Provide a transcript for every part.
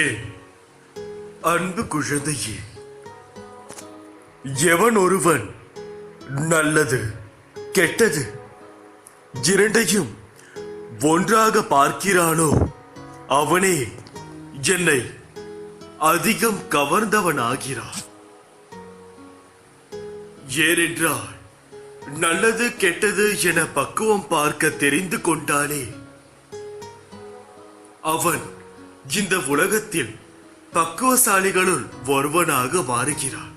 என் அன்பு குழந்தையே, எவன் ஒருவன் நல்லது கெட்டது இரண்டையும் ஒன்றாக பார்க்கிறானோ அவனே என்னை அதிகம் கவர்ந்தவனாகிறான். ஏனென்றால் நல்லது கெட்டது என பக்குவம் பார்க்க தெரிந்து கொண்டாலே அவன் இந்த உலகத்தில் பக்குவசாலிகளுள் ஒருவனாக மாறுகிறான்.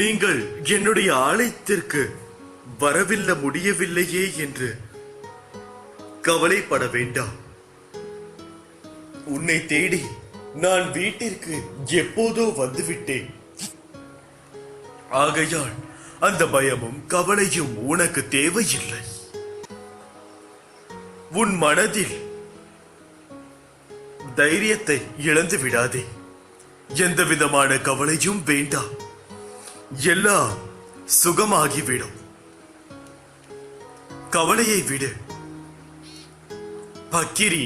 நீங்கள் என்னுடைய ஆலயத்திற்கு வரவில்லை முடியவில்லையே என்று கவலைப்பட வேண்டாம். உன்னை தேடி நான் வீட்டிற்கு எப்போதோ வந்துவிட்டேன். ஆகையால் அந்த பயமும் கவலையும் உனக்கு தேவையில்லை. உன் மனதில் தைரியத்தை இழந்து விடாதே. எந்த விதமான கவலையும் வேண்டாம். எல்லாம் சுகமாகிவிடும். கவலையை விடு. பக்கிரி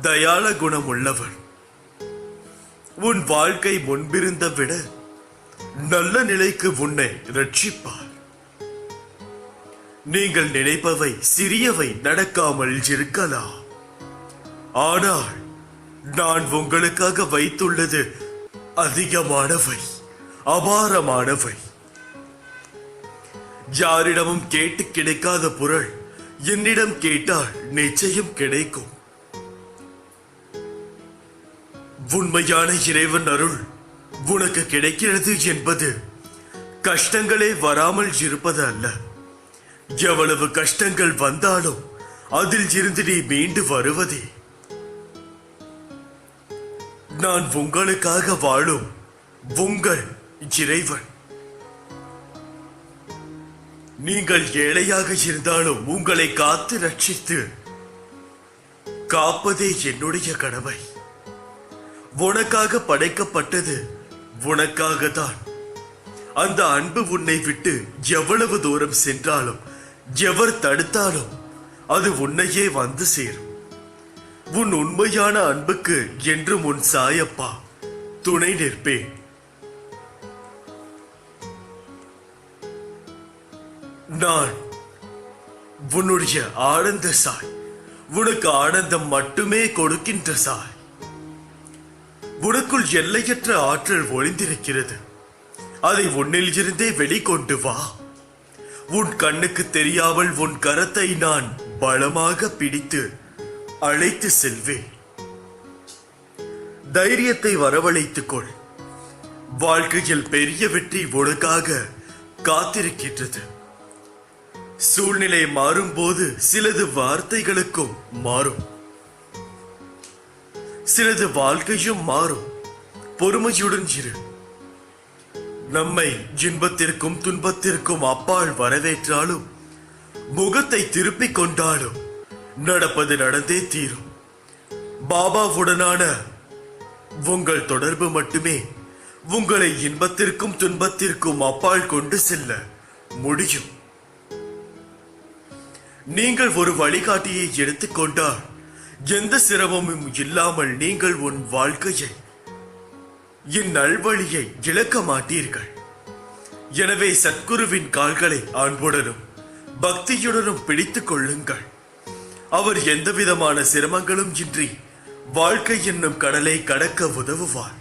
தயாள குணம் உள்ளவன். உன் வாழ்க்கை முன்பிருந்த விட நல்ல நிலைக்கு உன்னை ரட்சிப்பார். நீங்கள் நினைப்பவை சிறியவை நடக்காமல் இருக்கலாம். ஆனால் நான் உங்களுக்காக வைத்துள்ளது அதிகமானவை, அபாரமானவை. யாரிடமும் கேட்டு கிடைக்காத பொருள் என்னிடம் கேட்டால் நிச்சயம் கிடைக்கும். உண்மையான இறைவன் அருள் உனக்கு கிடைக்கிறது என்பது கஷ்டங்களே வராமல் இருப்பது அல்ல. எவ்வளவு கஷ்டங்கள் வந்தாலும் அதில் இருந்து நீ மீண்டு வருவதே. நான் உங்களுக்காக வாழும் உங்கள் இறைவன். நீங்கள் ஏழையாக இருந்தாலும் உங்களை காத்து ரட்சித்து காப்பதே என்னுடைய கடமை. உனக்காக படைக்கப்பட்டது உனக்காகத்தான். அந்த அன்பு உன்னை விட்டு எவ்வளவு தூரம் சென்றாலும் எவர் தடுத்தாலும் அது உன்னையே வந்து சேரும். உன் உண்மையான அன்புக்கு என்றும் உன் சாயப்பா துணை நிற்பேன். நான் உன்னுடைய ஆனந்த சாய். உனக்கு ஆனந்தம் மட்டுமே கொடுக்கின்ற சாய். உனக்குள் எல்லையற்ற ஆற்றல் ஒளிந்திருக்கிறது. அதை உன்னில் இருந்தே வெளிக்கொண்டு வா. உன் கண்ணுக்கு தெரியாமல் உன் கரத்தை நான் பலமாக பிடித்து அழைத்து செல்வேன். தைரியத்தை வரவழைத்துக் கொள். வாழ்க்கையில் பெரிய வெற்றி உனக்காக காத்திருக்கின்றது. சூழ்நிலை மாறும்போது சிலது வார்த்தைகளுக்கும் மாறும், சிலது வாழ்க்கையும் மாறும். பொறுமையுடன் இரு. நம்மை இன்பத்திற்கும் துன்பத்திற்கும் அப்பால் வரவேற்றாலும் முகத்தை திருப்பிக் கொண்டாலும் நடப்பது நடந்தே தீரும். பாபாவுடனான உங்கள் தொடர்பு மட்டுமே உங்களை இன்பத்திற்கும் துன்பத்திற்கும் அப்பால் கொண்டு செல்ல முடியும். நீங்கள் ஒரு வழிகாட்டியை எடுத்துக்கொண்டால் எந்த சிரமமும் இல்லாமல் நீங்கள் உன் வாழ்க்கையை இந்நல்வழியை இழக்க மாட்டீர்கள். எனவே சத்குருவின் கால்களை அன்புடனும் பக்தியுடனும் பிடித்துக் கொள்ளுங்கள். அவர் எந்த விதமான சிரமங்களும் இன்றி வாழ்க்கை என்னும் கடலை கடக்க உதவுவார்.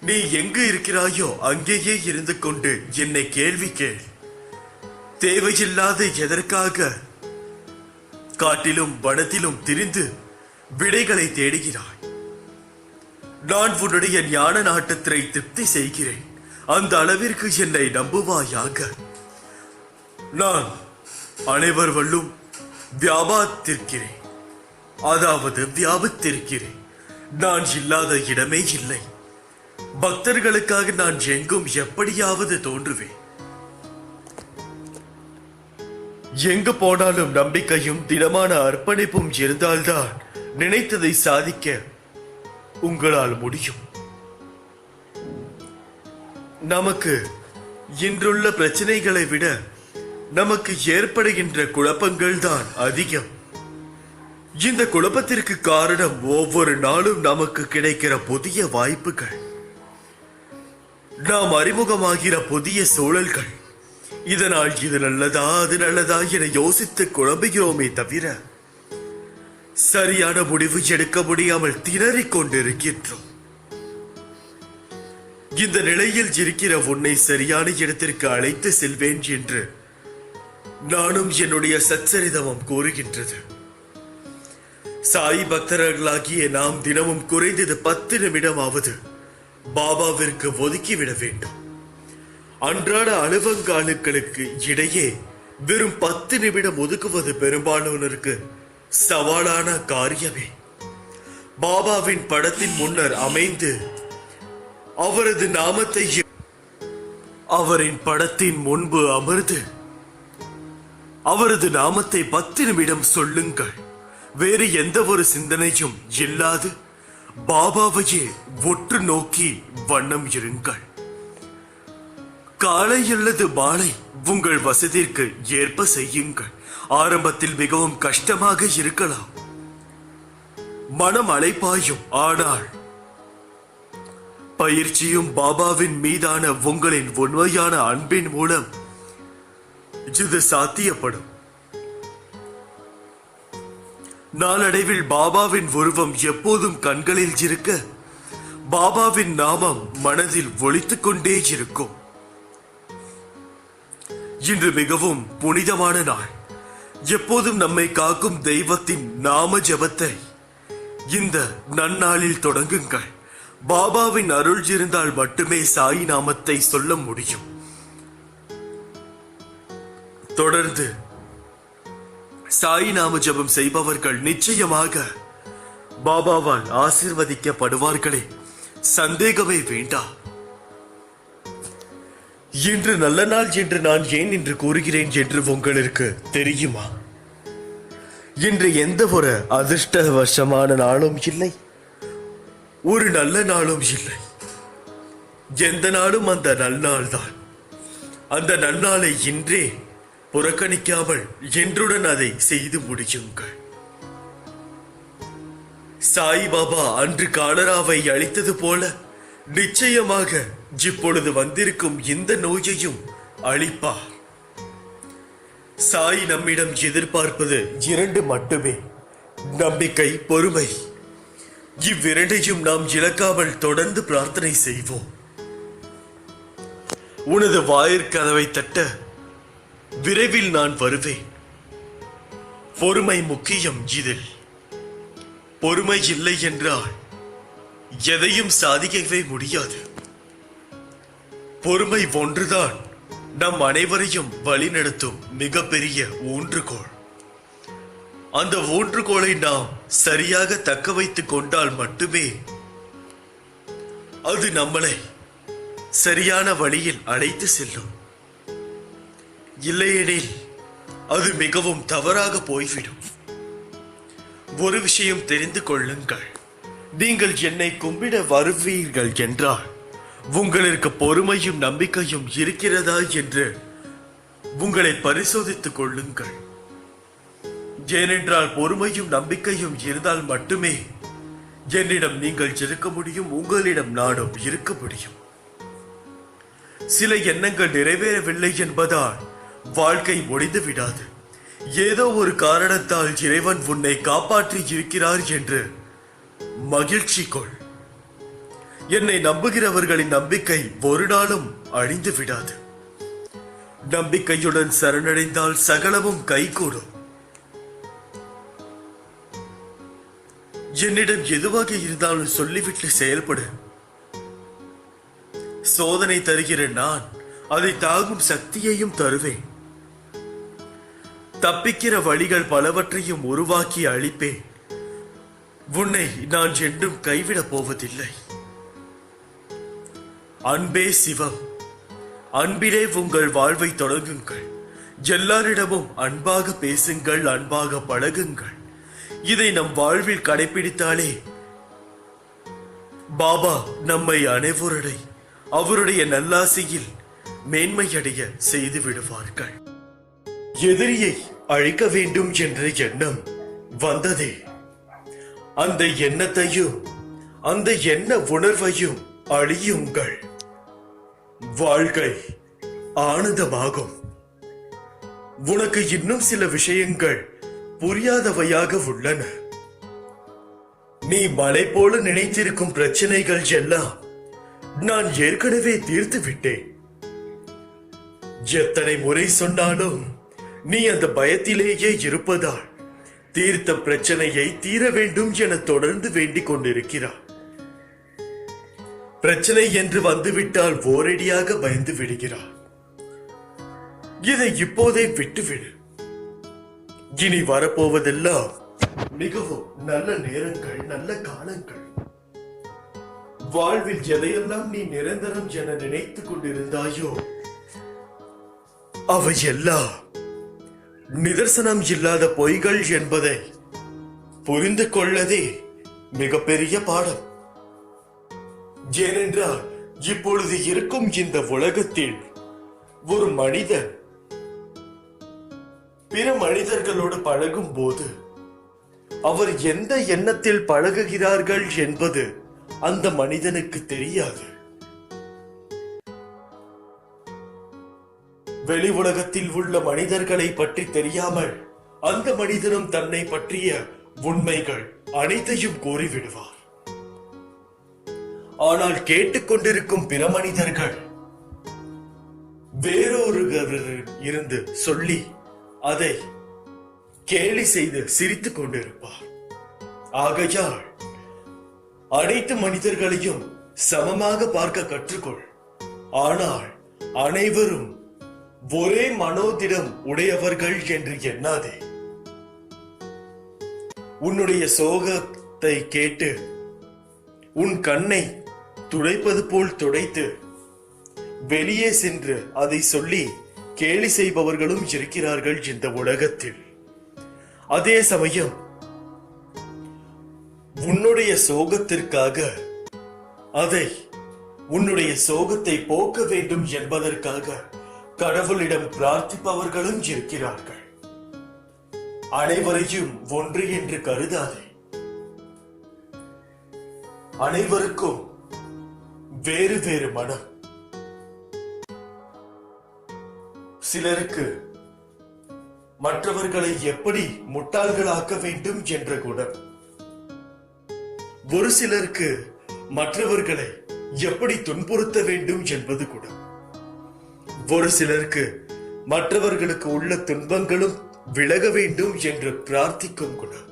நீ எங்கு இருக்கிறாயோ அங்கேயே இருந்து கொண்டு என்னை கேள்வி கேள். தேவையில்லாத எதற்காக காட்டிலும் வனத்திலும் திரிந்து விடைகளை தேடுகிறாய்? நான் உன்னுடைய ஞான நாட்டத்தை திருப்தி செய்கிறேன். அந்த அளவிற்கு என்னை நம்புவாயாக. நான் அனைவர் வல்லும் வியாபாரத்திருக்கிறேன், அதாவது வியாபித்திருக்கிறேன். நான் இல்லாத இடமே இல்லை. பக்தர்களுக்காக நான் எங்கும் எப்படியாவது தோன்றுவேன். எங்கு போனாலும் நம்பிக்கையும் திடமான அர்ப்பணிப்பும் இருந்தால்தான் நினைத்ததை சாதிக்க உங்களால் முடியும். நமக்கு இன்றுள்ள பிரச்சனைகளை விட நமக்கு ஏற்படுகின்ற குழப்பங்கள் தான் அதிகம். இந்த குழப்பத்திற்கு காரணம் ஒவ்வொரு நாளும் நமக்கு கிடைக்கிற புதிய வாய்ப்புகள், நாம் அறிமுகமாகிற புதிய சூழல்கள். இதனால் இது நல்லதா அது நல்லதா என யோசித்து குழம்புகிறோமே தவிர சரியான முடிவு எடுக்க முடியாமல் திணறிக் கொண்டிருக்கின்றோம். இந்த நிலையில் இருக்கிற உன்னை சரியான இடத்திற்கு அழைத்து செல்வேன் என்று நானும் என்னுடைய சச்சரிதமும் கூறுகின்றது. சாய் பக்தர்களாகிய நாம் தினமும் குறைந்தது 10 நிமிடமாவது பாபாவிற்கு ஒதுக்கிவிட வேண்டும். அன்றாட அலுவங்காலுக்களுக்கு இடையே வெறும் 10 நிமிடம் ஒதுக்குவது பெரும்பாலானோருக்கு சவாலான காரியமே. பாபாவின் படத்தின் முன்னர் அமைந்து அவரது நாமத்தை அவரின் படத்தின் முன்பு அமர்ந்து அவரது நாமத்தை 10 நிமிடம் சொல்லுங்கள். வேறு எந்த ஒரு சிந்தனையும் இல்லாது பாபாவையே ஒற்று நோக்கி வண்ணம் இருங்கள். காலை அல்லது மாலை உங்கள் வசதிக்கு ஏற்ப செய்யுங்கள். ஆரம்பத்தில் மிகவும் கஷ்டமாக இருக்கலாம், மனம் அலைப்பாயும். ஆனால் பயிற்சியும் பாபாவின் மீதான உங்களின் உண்மையான அன்பின் மூலம் இது சாத்தியப்படும். நாளடைவில் பாபாவின் உருவம் எப்போதும் கண்களில் இருக்க, பாபாவின் நாமம் மனதில் ஒலித்துக் கொண்டே இருக்கும். இன்று மிகவும் புனிதமான நாள். எப்போதும் நம்மை காக்கும் தெய்வத்தின் நாம ஜபத்தை இந்த நன்னாளில் தொடங்குங்கள். பாபாவின் அருள் இருந்தால் மட்டுமே சாய் நாமத்தை சொல்ல முடியும். தொடர்ந்து சாய் நாம ஜபம் செய்பவர்கள் நிச்சயமாக பாபாவால் ஆசீர்வதிக்கப்படுவார்களே, சந்தேகமே வேண்டாம். இன்று நல்ல நாள் என்று நான் ஏன் இன்று கூறுகிறேன் என்று உங்களுக்கு தெரியுமா? இன்று எந்த ஒரு அதிர்ஷ்டவசமான நாளும் இல்லை, ஒரு நல்ல நாளும் இல்லை. எந்த நாளும் அந்த நல்நாள் தான். அந்த நல்நாளை இன்றே புறக்கணிக்காமல் என்றுடன் அதை செய்து முடியுங்கள். சாய்பாபா அன்று காலராவை அளித்தது போல நிச்சயமாக இப்பொழுது வந்திருக்கும் இந்த நோயையும் அளிப்பார். சாய் நம்மிடம் எதிர்பார்ப்பது 2 மட்டுமே, நம்பிக்கை, பொறுமை. இவ்விரண்டையும் நாம் இழக்காமல் தொடர்ந்து பிரார்த்தனை செய்வோம். உனது வாயிற்கதவை தட்ட விரைவில் நான் வருவேன். பொறுமை முக்கியம். இதில் பொறுமை இல்லை என்றால் எதையும் சாதிக்கவே முடியாது. பொறுமை ஒன்றுதான் நம் அனைவரையும் வழிநடத்தும் மிகப்பெரிய ஊன்றுகோல். அந்த ஊன்றுகோலை நாம் சரியாக தக்க வைத்துக் கொண்டால் மட்டுமே அது நம்மளை சரியான வழியில் அழைத்து செல்லும். இல்லையெனில் அது மிகவும் தவறாக போய்விடும். ஒரு விஷயம் தெரிந்து கொள்ளுங்கள், நீங்கள் என்னை கும்பிட வருவீர்கள் என்றால் உங்களுக்கு பொறுமையும் நம்பிக்கையும் இருக்கிறதா என்று உங்களை பரிசோதித்துக் கொள்ளுங்கள். ஏனென்றால் பொறுமையும் நம்பிக்கையும் இருந்தால் மட்டுமே என்னிடம் நீங்கள் இருக்க முடியும், உங்களிடம் நானும் இருக்க முடியும். சில எண்ணங்கள் நிறைவேறவில்லை என்பதால் வாழ்க்கை முடிந்து விடாது. ஏதோ ஒரு காரணத்தால் இறைவன் உன்னை காப்பாற்றி இருக்கிறார் என்று மகிழ்ச்சி கொள். என்னை நம்புகிறவர்களின் நம்பிக்கை ஒரு நாளும் அழிந்து விடாது. நம்பிக்கையுடன் சரணடைந்தால் சகலமும் கைகூடும். என்னிடம் எதுவாக இருந்தாலும் சொல்லிவிட்டு செயல்படு. சோதனை தருகிற நான் அதை தாங்கும் சக்தியையும் தருவேன். தப்பிக்கிற வழிகள் பலவற்றையும் உருவாக்கி அளிப்பேன். உன்னை நான் என்றும் கைவிடப் போவதில்லை. அன்பே சிவம். அன்பிலே உங்கள் வாழ்வை தொடங்குங்கள். எல்லாரிடமும் அன்பாக பேசுங்கள், அன்பாக பழகுங்கள். இதை நம் வாழ்வில் கடைபிடித்தாலே பாபா நம்மை அனைவருடைய அவருடைய நல்லாசியில் மேன்மையடைய செய்து விடுவார்கள். எதிரியை அழிக்க வேண்டும் என்ற எண்ணம் வந்ததே. அந்த எண்ணத்தையும் அந்த எண்ண உணர்வையும் அழியுங்கள். வாழ்க்கை ஆனந்தமாகும். உனக்கு இன்னும் சில விஷயங்கள் புரியாதவையாக உள்ளன. நீ மலை போல நினைத்திருக்கும் பிரச்சனைகள் எல்லாம் நான் ஏற்கனவே தீர்த்து விட்டேன். எத்தனை முறை சொன்னாலும் நீ அந்த பயத்திலேயே இருப்பதால் தீர்த்த பிரச்சனையை தீர வேண்டும் என தொடர்ந்து வேண்டிக் கொண்டிருக்கிறார். பிரச்சனை என்று வந்துவிட்டால் ஓரடியாக பயந்து விடுகிறார். இதை இப்போதே விட்டுவிடு. இனி வரப்போவதெல்லாம் மிகவும் நல்ல நேரங்கள், நல்ல காலங்கள். வாழ்வில் எதையெல்லாம் நீ நிரந்தரம் என நினைத்துக் கொண்டிருந்தாயோ அவையெல்லாம் நிதர்சனம் இல்லாத பொய்கள் என்பதை புரிந்து கொள்ளதே மிகப்பெரிய பாடம். ஏனென்றால் இப்பொழுது இருக்கும் இந்த உலகத்தில் ஒரு மனிதன் பிற மனிதர்களோடு பழகும் போது அவர் எந்த எண்ணத்தில் பழகுகிறார்கள் என்பது அந்த மனிதனுக்கு தெரியாது. வெளி உலகத்தில் உள்ள மனிதர்களை பற்றி தெரியாமல் அந்த மனிதனும் தன்னை பற்றிய உண்மைகள் அனைத்தையும் கூறிவிடுவார். ஆனால் கேட்டுக்கொண்டிருக்கும் பிற மனிதர்கள் வேறொருவரிடம் இருந்து சொல்லி அதை கேலி செய்து சிரித்துக் கொண்டிருப்பார். ஆகையால் அனைத்து மனிதர்களையும் சமமாக பார்க்க கற்றுக்கொள். ஆனால் அனைவரும் ஒரே மனோதிடம் உடையவர்கள் என்று எண்ணாதே. உன்னுடைய சோகத்தை கேட்டு உன் கண்ணை துடைப்பது போல் துடைத்து வெளியே சென்று அதை சொல்லி கேலி செய்பவர்களும் இருக்கிறார்கள் இந்த உலகத்தில். அதே சமயம் உன்னுடைய சோகத்திற்காக அதை உன்னுடைய சோகத்தை போக்க வேண்டும் என்பதற்காக கடவுளிடம் பிரார்த்திப்பவர்களும் இருக்கிறார்கள். அனைவரையும் ஒன்று என்று கருதாதே. அனைவருக்கும் வேறு வேறு மனம். சிலருக்கு மற்றவர்களை எப்படி முட்டாள்களாக்க வேண்டும் என்ற குணம். ஒரு சிலருக்கு மற்றவர்களை எப்படி துன்புறுத்த வேண்டும் என்பது குணம். ஒரு சிலருக்கு மற்றவர்களுக்கு உள்ள துன்பங்களும் விலக வேண்டும் என்று பிரார்த்திக்கும் குணம்.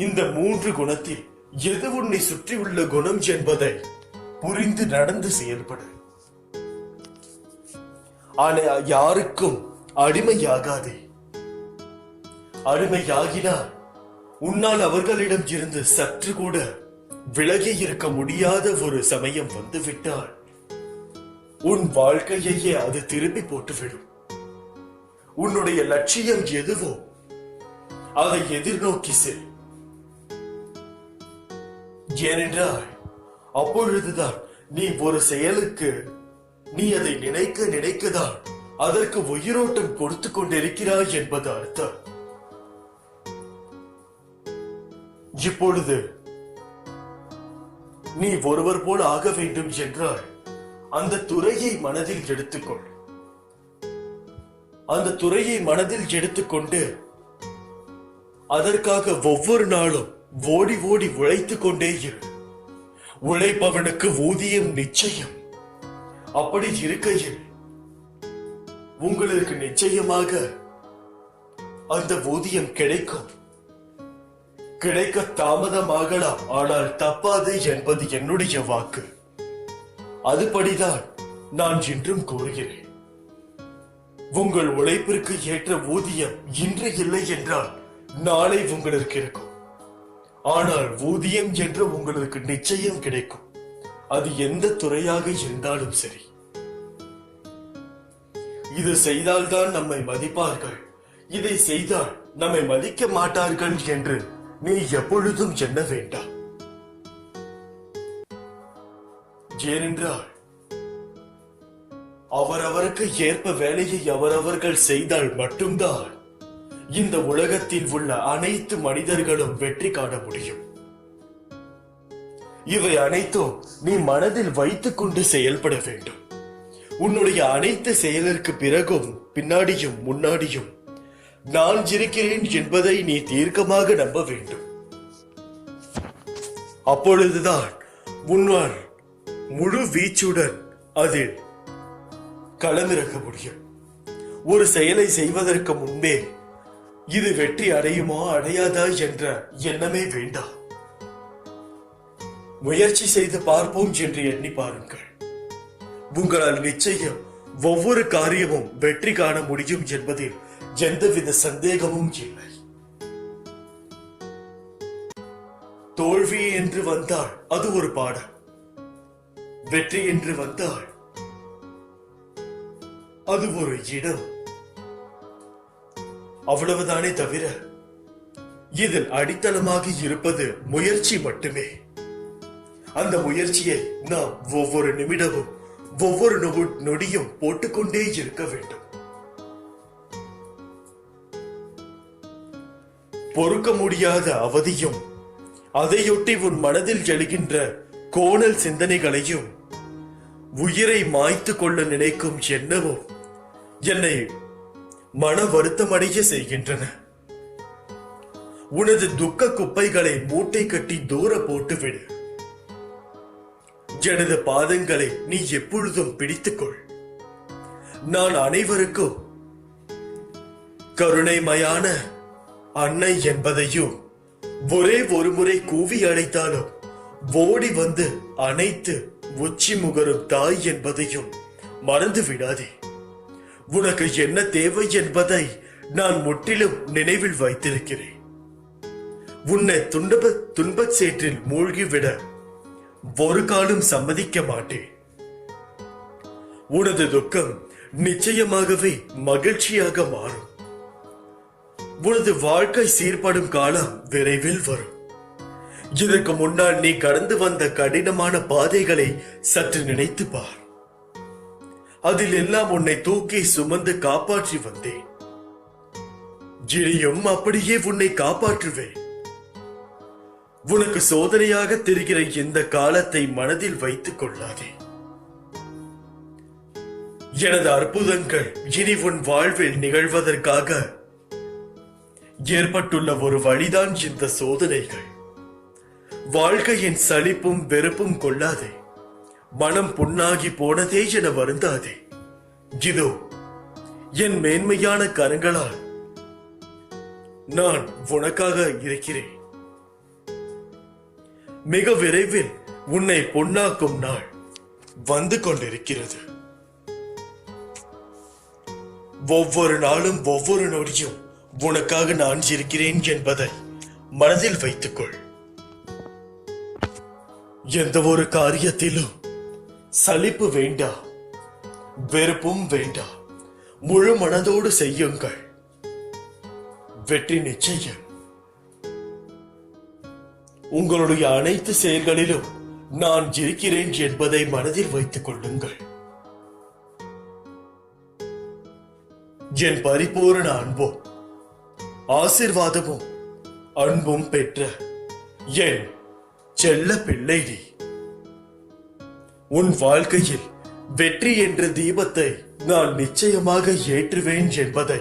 இந்த மூன்று குணத்தில் எது உன்னை சுற்றி உள்ள குணம் என்பதை புரிந்து நடந்து செயல்படு. ஆனால் யாருக்கும் அடிமையாகாதே. அடிமையாகினால் உன்னால் அவர்களிடம் இருந்து சற்று கூட விலகி இருக்க முடியாத ஒரு சமயம் வந்துவிட்டால் உன் வாழ்க்கையையே அது திருப்பி போட்டுவிடும். உன்னுடைய லட்சியம் எதுவோ அதை எதிர்நோக்கி செல். ஏனென்றால் அப்பொழுதுதான் நீ ஒரு செயலுக்கு நீ அதை நினைக்க நினைக்கதான் அதற்கு உயிரோட்டம் கொடுத்து கொண்டிருக்கிறாய் என்பது அர்த்தம். இப்பொழுது நீ ஒருவர் போல் ஆக வேண்டும் என்றால் அந்த துறையை மனதில் எடுத்துக்கொள். அந்த துறையை மனதில் எடுத்துக்கொண்டு அதற்காக ஒவ்வொரு நாளும் ஓடி ஓடி உழைத்துக் கொண்டே இரு. உழைப்பவனுக்கு ஊதியம் நிச்சயம். அப்படி இருக்கையில் உங்களுக்கு நிச்சயமாக அந்த ஊதியம் கிடைக்கும். கிடைக்க தாமதமாகலாம், ஆனால் தப்பாது என்பது என்னுடைய வாக்கு. அதுபடிதான் நான் இன்றும் கூறுகிறேன். உங்கள் உழைப்பிற்கு ஏற்ற ஊதியம் இன்று இல்லை என்றால் நாளை உங்களுக்கு இருக்கும். ஆனால் ஊதியம் என்று உங்களுக்கு நிச்சயம் கிடைக்கும். அது எந்த துறையாக இருந்தாலும் சரி. இது செய்தால்தான் நம்மை மதிப்பார்கள், இதை செய்தால் நம்மை மதிக்க மாட்டார்கள் என்று நீ எப்பொழுதும் எண்ண வேண்டாம். ஏனென்றால் அவரவருக்கு ஏற்ப வேலையை அவரவர்கள் செய்தால் மட்டும்தான் இந்த உலகத்தில் உள்ள அனைத்து மனிதர்களும் வெற்றி காண முடியும். இவை அனைத்தும் நீ மனதில் வைத்துக் கொண்டு செயல்பட வேண்டும். உன்னுடைய அனைத்து செயலிற்கு பிறகும் பின்னாடியும் முன்னாடியும் நான் இருக்கிறேன் என்பதை நீ தீர்க்கமாக நம்ப வேண்டும். அப்பொழுதுதான் உன்னால் முழு வீச்சுடன் அதில் களமிறக்க முடியும். ஒரு செயலை செய்வதற்கு முன்பே இது வெற்றி அடையுமா அடையாதா என்ற எண்ணமே வேண்டாம். முயற்சி செய்து பார்ப்போம் என்று எண்ணி பாருங்கள். உங்களால் நிச்சயம் ஒவ்வொரு காரியமும் வெற்றி காண முடியும் என்பதில் எந்தவித சந்தேகமும் இல்லை. தோல்வி என்று வந்தால் அது ஒரு பாடம், வெற்றி என்று வந்தால் அது ஒரு இடம். அவ்வளவுதானே தவிர இதில் அடித்தளமாக இருப்பது முயற்சி மட்டுமே. அந்த முயற்சியை நாம் ஒவ்வொரு நிமிடமும் ஒவ்வொரு நொடியும் போட்டுக்கொண்டே இருக்க வேண்டும். பொறுக்க முடியாத அவதியும் அதையொட்டி உன் மனதில் எழுகின்ற கோணல் சிந்தனைகளையும் உயிரை மாய்த்து கொள்ள நினைக்கும் எண்ணமும் என்னை மன வருத்தமடைய செய்கின்றன. உனது துக்க குப்பைகளை மூட்டை கட்டி தூர போட்டுவிடு. எனது பாதங்களை நீ எப்பொழுதும் பிடித்துக்கொள். நான் அனைவருக்கும் கருணைமயான அன்னை என்பதையும் ஒரே ஒரு முறை கூவி அழைத்தாலும் ஓடி வந்து அனைத்து உச்சி முகரும் தாய் என்பதையும் மறந்து விடாதே. உனக்கு என்ன தேவை என்பதை நான் முற்றிலும் நினைவில் வைத்திருக்கிறேன். உன்னை துன்பச் சேற்றில் மூழ்கிவிட ஒரு காலம் சம்மதிக்க மாட்டேன். உனது துக்கம் நிச்சயமாகவே மகிழ்ச்சியாக மாறும். உனது வாழ்க்கை சீர்படும் காலம் விரைவில் வரும். இதற்கு முன்னால் நீ கடந்து வந்த கடினமான பாதைகளை சற்று நினைத்து பார். அதில் எல்லாம் உன்னை தூக்கி சுமந்து காப்பாற்றி வந்தேன். இனியும் அப்படியே உன்னை காப்பாற்றுவேன். உனக்கு சோதனையாக தெரிகிற இந்த காலத்தை மனதில் வைத்துக் கொள்ளாதே. எனது அற்புதங்கள் இனி உன் வாழ்வில் நிகழ்வதற்காக ஏற்பட்டுள்ள ஒரு வழிதான் இந்த சோதனைகள். வாழ்க்கையின் சலிப்பும் வெறுப்பும் கொள்ளாதே. மனம் புண்ணாகி போனதே என வருந்தாதே. இதோ என் மேன்மையான கரங்களால் நான் உனக்காக இருக்கிறேன். மிக விரைவில் உன்னை பொன்னாக்கும் நாள் வந்து கொண்டிருக்கிறது. ஒவ்வொரு நாளும் ஒவ்வொரு நொடியும் உனக்காக நான் இருக்கிறேன் என்பதை மனதில் வைத்துக்கொள். எந்த ஒரு காரியத்திலும் சலிப்பு வேண்டாம், வெறுப்பும் வேண்டாம். முழு மனதோடு செய்யுங்கள். வெற்றி நிச்சயம். உங்களுடைய அனைத்து செயல்களிலும் நான் இருக்கிறேன் என்பதை மனதில் வைத்துக் கொள்ளுங்கள். என் பரிபூரண அன்பும் ஆசீர்வாதமும் அன்பும் பெற்ற என் செல்ல பிள்ளை நீ. உன் வாழ்க்கையில் வெற்றி என்ற தீபத்தை நான் நிச்சயமாக ஏற்றுவேன் என்பதை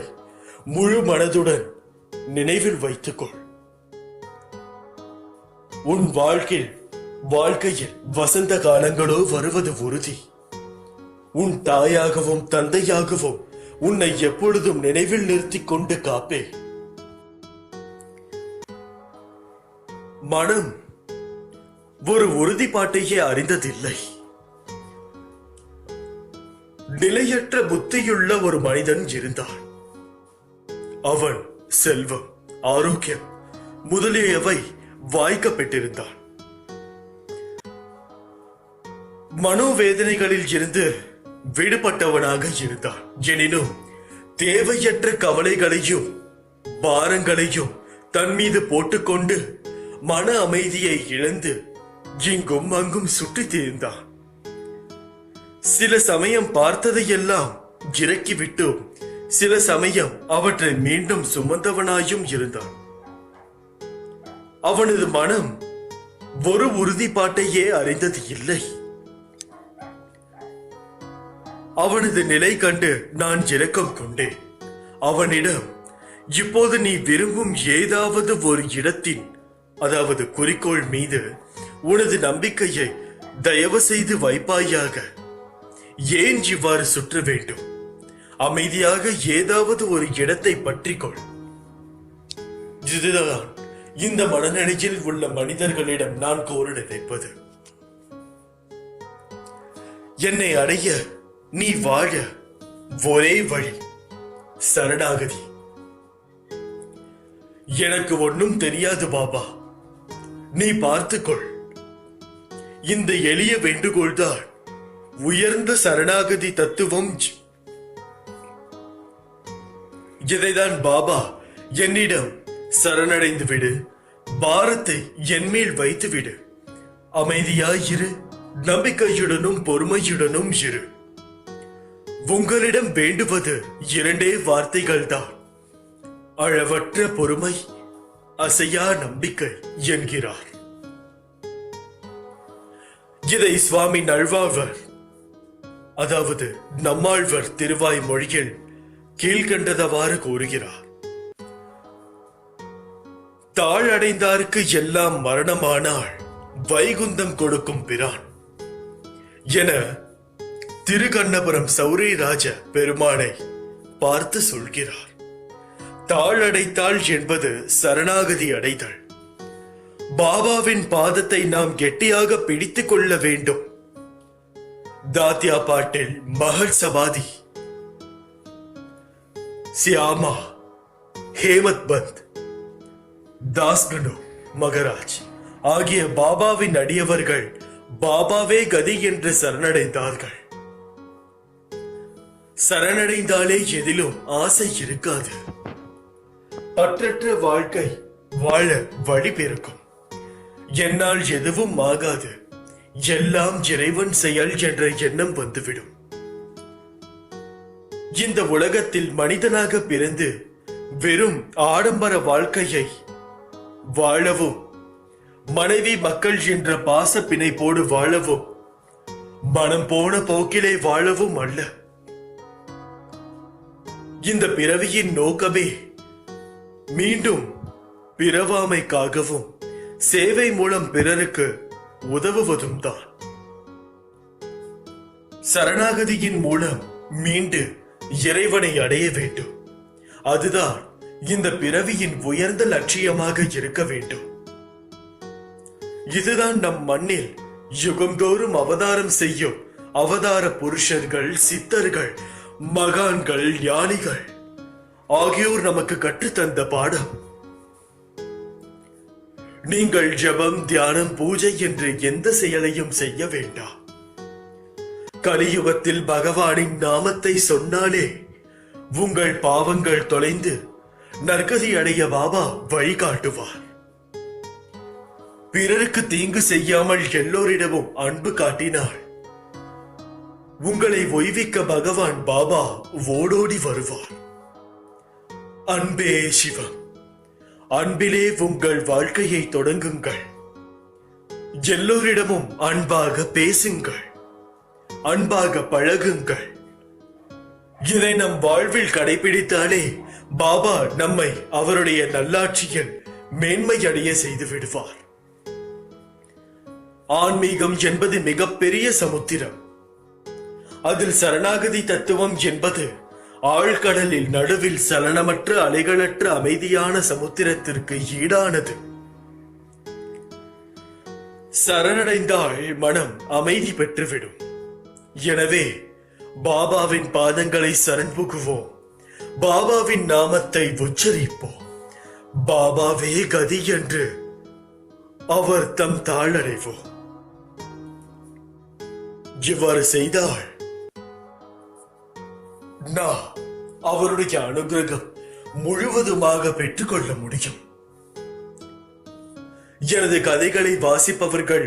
முழு மனதுடன் நினைவில் வைத்துக்கொள். உன் வாழ்க்கையில் வசந்த காலங்களோ வருவது உறுதி. உன் தாயாகவும் தந்தையாகவும் உன்னை எப்பொழுதும் நினைவில் நிறுத்திக் கொண்டு காப்பே. மனம் ஒரு உறுதிப்பாட்டையே அறிந்ததில்லை. நிலையற்ற புத்தியுள்ள ஒரு மனிதன் இருந்தான். அவன் செல்வம், ஆரோக்கியம் முதலியவை வாய்க்கப்பட்டிருந்தான். மனோவேதனைகளில் இருந்து விடுபட்டவனாக இருந்தான். எனினும் தேவையற்ற கவலைகளையும் பாரங்களையும் தன் மீது போட்டுக்கொண்டு மன அமைதியை இழந்து இங்கும் அங்கும் சுற்றித் திரிந்தான். சில சமயம் பார்த்ததையெல்லாம் இறக்கிவிட்டு சில சமயம் அவற்றை மீண்டும் சுமந்தவனாயும் இருந்தான். அவனது மனம் ஒரு உறுதிப்பாட்டையே அறிந்தது இல்லை. அவனது நிலை கண்டு நான் இரக்கம் கொண்டேன். அவனிடம், இப்போது நீ விரும்பும் ஏதாவது ஒரு இடத்தின், அதாவது குறிக்கோள் மீது உனது நம்பிக்கையை தயவு செய்து வைப்பாயாக. ஏன் இவ்வாறு சுற்ற வேண்டும்? அமைதியாக ஏதாவது ஒரு இடத்தை பற்றிக்கொள். இதுதான் இந்த மனநிலையில் உள்ள மனிதர்களிடம் நான் கோர நினைப்பது. என்னை அடைய, நீ வாழ ஒரே வழி சரணாகதி. எனக்கு ஒன்னும் தெரியாது பாபா, நீ பார்த்துக்கொள். இந்த எளிய வேண்டுகோள்தான் உயர்ந்த சரணாகதி தத்துவம். இதைதான் பாபா என்னிடம் சரணடைந்து விடு, பாரத்தை என்மேல் வைத்து விடு, அமைதியாயிரு, நம்பிக்கையுடனும் பொறுமையுடனும் இரு. உங்களிடம் வேண்டுவது இரண்டே வார்த்தைகள் தான், அளவற்ற பொறுமை, அசையா நம்பிக்கை என்கிறார். இதை சுவாமி நல்வாழ்வர், அதாவது நம்மாழ்வர் திருவாய் மொழியில் கீழ்கண்டதவாறு கூறுகிறார். தாழடைந்தாருக்கு எல்லாம் மரணமானால் வைகுந்தம் கொடுக்கும் பிரான் என திருக்கண்ணபுரம் சௌரிராஜ பெருமானை பார்த்து சொல்கிறார். தாழடைத்தாள் என்பது சரணாகதி அடைதல். பாபாவின் பாதத்தை நாம் கெட்டியாக பிடித்துக் கொள்ள வேண்டும். தாத்யா பாட்டில் மகள் சபாதி, சியாமா, ஹேமத் பந்த், தாஸ்கனு மகராஜ் ஆகிய பாபாவின் அடியவர்கள் பாபாவே கதி என்று சரணடைந்தார்கள். சரணடைந்தாலே எதிலும் ஆசை இருக்காது. பற்றற்ற வாழ்க்கை வாழ வழி பிறக்கும். என்னால் எதுவும் ஆகாது, எல்லாம் இறைவன் செயல் என்ற எண்ணம் வந்துவிடும். இந்த உலகத்தில் மனிதனாக பிறந்து வெறும் ஆடம்பர வாழ்க்கையை வாழவும், மனைவி மக்கள் என்ற பாச பிணைப்போடு வாழவும், மனம் போன போக்கிலே வாழவும் அல்ல. இந்த பிறவியின் நோக்கமே மீண்டும் பிறவாமைக்காகவும் சேவை மூலம் பிறருக்கு உதவுவதும் தான். சரணாகதியின் மூலம் மீண்டு இறைவனை அடைய வேண்டும். அதுதான் இந்த பிறவியின் உயர்ந்த லட்சியமாக இருக்க வேண்டும். இதுதான் நம் மண்ணில் யுகந்தோறும் அவதாரம் செய்யும் அவதார புருஷர்கள், சித்தர்கள், மகான்கள், ஞானிகள் ஆகியோர் நமக்கு கற்றுத்தந்த பாடம். நீங்கள் ஜபம், தியானம், பூஜை என்று எந்த செயலையும் செய்ய வேண்டாம். கலியுகத்தில் பகவானின் நாமத்தை சொன்னாலே உங்கள் பாவங்கள் தொலைந்து நற்கதி அடைய பாபா வழிகாட்டுவார். பிறருக்கு தீங்கு செய்யாமல் எல்லோரிடமும் அன்பு காட்டினாள் உங்களை ஓய்விக்க பகவான் பாபா ஓடோடி வருவார். அன்பே சிவம். அன்பிலே உங்கள் வாழ்க்கையை தொடங்குங்கள். எல்லோரிடமும் அன்பாக பேசுங்கள், அன்பாக பழகுங்கள். இதை நம் வாழ்வில் கடைபிடித்தாலே பாபா நம்மை அவருடைய நல்லாட்சியில் மேன்மை அடைய செய்து விடுவார். ஆன்மீகம் என்பது மிகப்பெரிய சமுத்திரம். அதில் சரணாகதி தத்துவம் என்பது ஆழ்கடலில் நடுவில் சலனமற்ற அலைகளற்ற அமைதியான சமுத்திரத்திற்கு ஈடானது. சரணடைந்தால் மனம் அமைதி பெற்றுவிடும். எனவே பாபாவின் பாதங்களை சரண் புகுவோம். பாபாவின் நாமத்தை உச்சரிப்போம். பாபாவே கதி என்று அவர் தம் தாழடைவோம். இவ்வாறு செய்தால் நான் அவருடைய அனுகிரகம் முழுவதுமாக பெற்றுக்கொள்ள முடியும். எனது கதைகளை வாசிப்பவர்கள்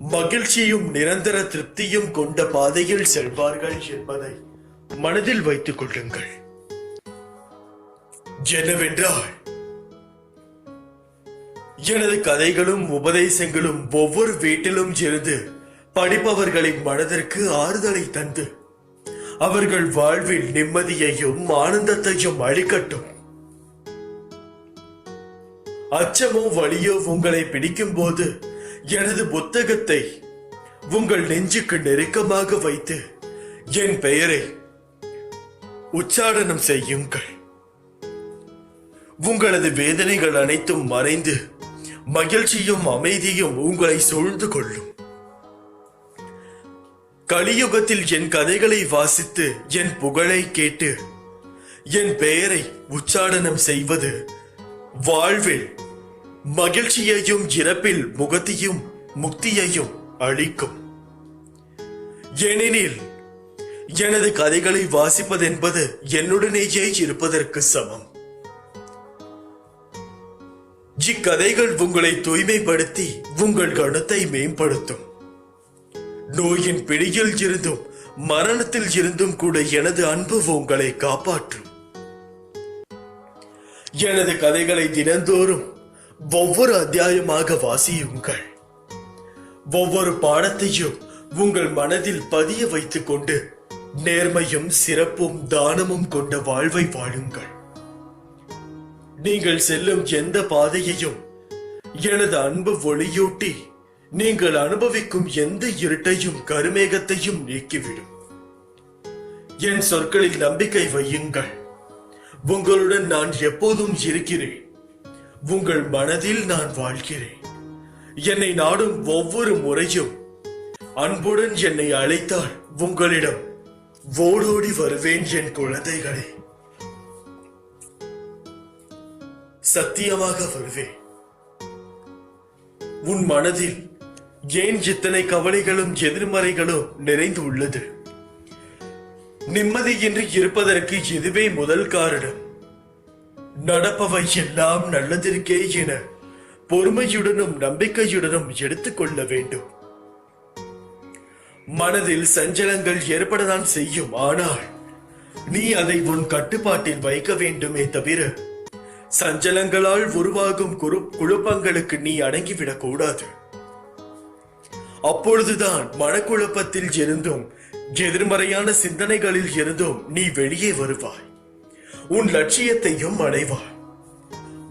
மகிழ்ச்சியும் நிரந்தர திருப்தியும் கொண்ட பாதையில் செல்வார்கள் என்பதை மனதில் வைத்துக் கொள்ளுங்கள். என்னவென்றால் எனது கதைகளும் உபதேசங்களும் ஒவ்வொரு வீட்டிலும் இருந்து படிப்பவர்களின் மனதிற்கு ஆறுதலை தந்து அவர்கள் வாழ்வில் நிம்மதியையும் ஆனந்தத்தையும் அளிக்கட்டும். அச்சமோ வலியோ உங்களை பிடிக்கும் போது எனது புத்தகத்தை உங்கள் நெஞ்சுக்கு நெருக்கமாக வைத்து என் பெயரை உச்சாரணம் செய்யுங்கள். உங்களது வேதனைகள் அனைத்தும் மறைந்து மகிழ்ச்சியும் அமைதியும் உங்களை சூழ்ந்து கொள்ளும். கலியுகத்தில் என் கதைகளை வாசித்து என் புகழை கேட்டு என் பெயரை உச்சாரணம் செய்வது வாழ்வில் மகிழ்ச்சியையும் இறப்பில் முகத்தையும் முக்தியையும் அளிக்கும். ஏனெனில் எனது கதைகளை வாசிப்பதென்பது என்னுடனேயே இருப்பதற்கு சமம். இக்கதைகள் உங்களை தூய்மைப்படுத்தி உங்கள் கணத்தை மேம்படுத்தும். நோயின் பிடியில் இருந்தும் மரணத்தில் இருந்தும் கூட எனது அன்பு உங்களை காப்பாற்றும். எனது கதைகளை தினந்தோறும் ஒவ்வொரு அத்தியாயமாக வாசியுங்கள். ஒவ்வொரு பாடத்தையும் உங்கள் மனதில் பதிய வைத்துக் கொண்டு நேர்மையும் சிறப்பும் தானமும் கொண்ட வாழ்வை வாழுங்கள். நீங்கள் செல்லும் எந்த பாதையையும் எனது அன்பு ஒளியூட்டி நீங்கள் அனுபவிக்கும் எந்த இருட்டையும் கருமேகத்தையும் நீக்கிவிடும். என் சொற்களில் நம்பிக்கை வையுங்கள். உங்களுடன் நான் எப்போதும் இருக்கிறேன். உங்கள் மனதில் நான் வாழ்கிறேன். என்னை நாடும் ஒவ்வொரு முறையும் அன்புடன் என்னை அழைத்தால் உங்களிடம் ஓடோடி வருவேன். என் குழந்தைகளே, சத்தியமாக வருவேன். உன் மனதில் ஏன் இத்தனை கவலைகளும் எதிர்மறைகளும் நிறைந்து உள்ளது? நிம்மதியின்றி இருப்பதற்கு இதுவே முதல் காரணம். நடப்பவை எல்லாம் நல்லதற்கே என பொறுமையுடனும் நம்பிக்கையுடனும் எடுத்துக்கொள்ள வேண்டும். மனதில் சஞ்சலங்கள் ஏற்படத்தான் செய்யும். ஆனால் நீ அதை உன் கட்டுப்பாட்டில் வைக்க வேண்டுமே தவிர சஞ்சலங்களால் உருவாகும் குழப்பங்களுக்கு நீ அடங்கிவிடக் கூடாது. அப்பொழுதுதான் மனக்குழப்பத்தில் இருந்தும் எதிர்மறையான சிந்தனைகளில் இருந்தும் நீ வெளியே வருவாய். உன் லட்சியத்தையும் அடைவாய்.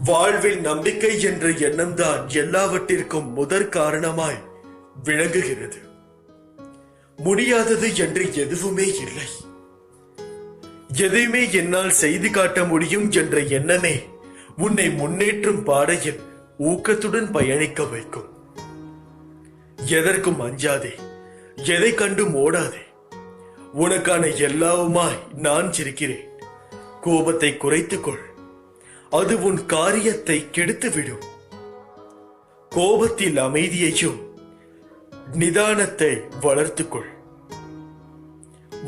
வாழ்வில் நம்பிக்கை என்ற எண்ணம் தான் எல்லாவற்றிற்கும் முதற் காரணமாய் விளங்குகிறது. முடியாதது என்று எதுவுமே இல்லை. எதையுமே என்னால் செய்து காட்ட முடியும் என்ற எண்ணமே உன்னை முன்னேற்றும் பாதையில் ஊக்கத்துடன் பயணிக்க வைக்கும். எதற்கும் அஞ்சாதே, எதை கண்டும் ஓடாதே. உனக்கான எல்லாவுமாய் நான் இருக்கிறேன். கோபத்தை குறைத்துக்கொள். அது உன் காரியத்தை கெடுத்துவிடும். கோபத்தில் அமைதியையும் நிதானத்தை வளர்த்துக்கொள்.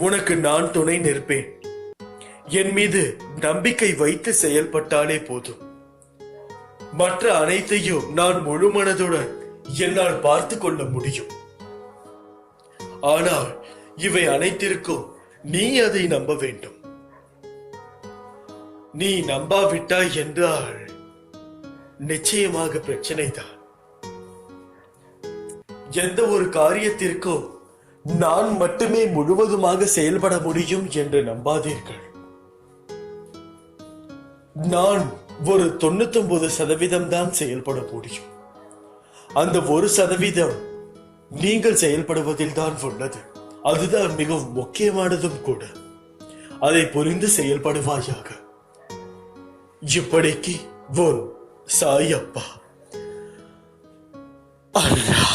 உனக்கு நான் துணை நிற்பேன். என் மீது நம்பிக்கை வைத்து செயல்பட்டாலே போதும். மற்ற அனைத்தையும் நான் முழு மனதுடன் என்னால் பார்த்து கொள்ள முடியும். ஆனால் இவை அனைத்திற்கும் நீ அதை நம்ப வேண்டும். நீ நம்பாவிட்டாய் என்றால் நிச்சயமாக பிரச்சனை தான். எந்த ஒரு காரியத்திற்கும் நான் மட்டுமே முழுவதுமாக செயல்பட முடியும் என்று நம்பாதீர்கள். நான் ஒரு 99% தான் செயல்பட முடியும். அந்த 1% நீங்கள் செயல்படுவதில் தான் உள்ளது. அதுதான் மிகவும் முக்கியமானதும் கூட. அதை புரிந்து செயல்படுவாயாக. இப்படிக்கு ஒரு சாயப்பா. அல்லா.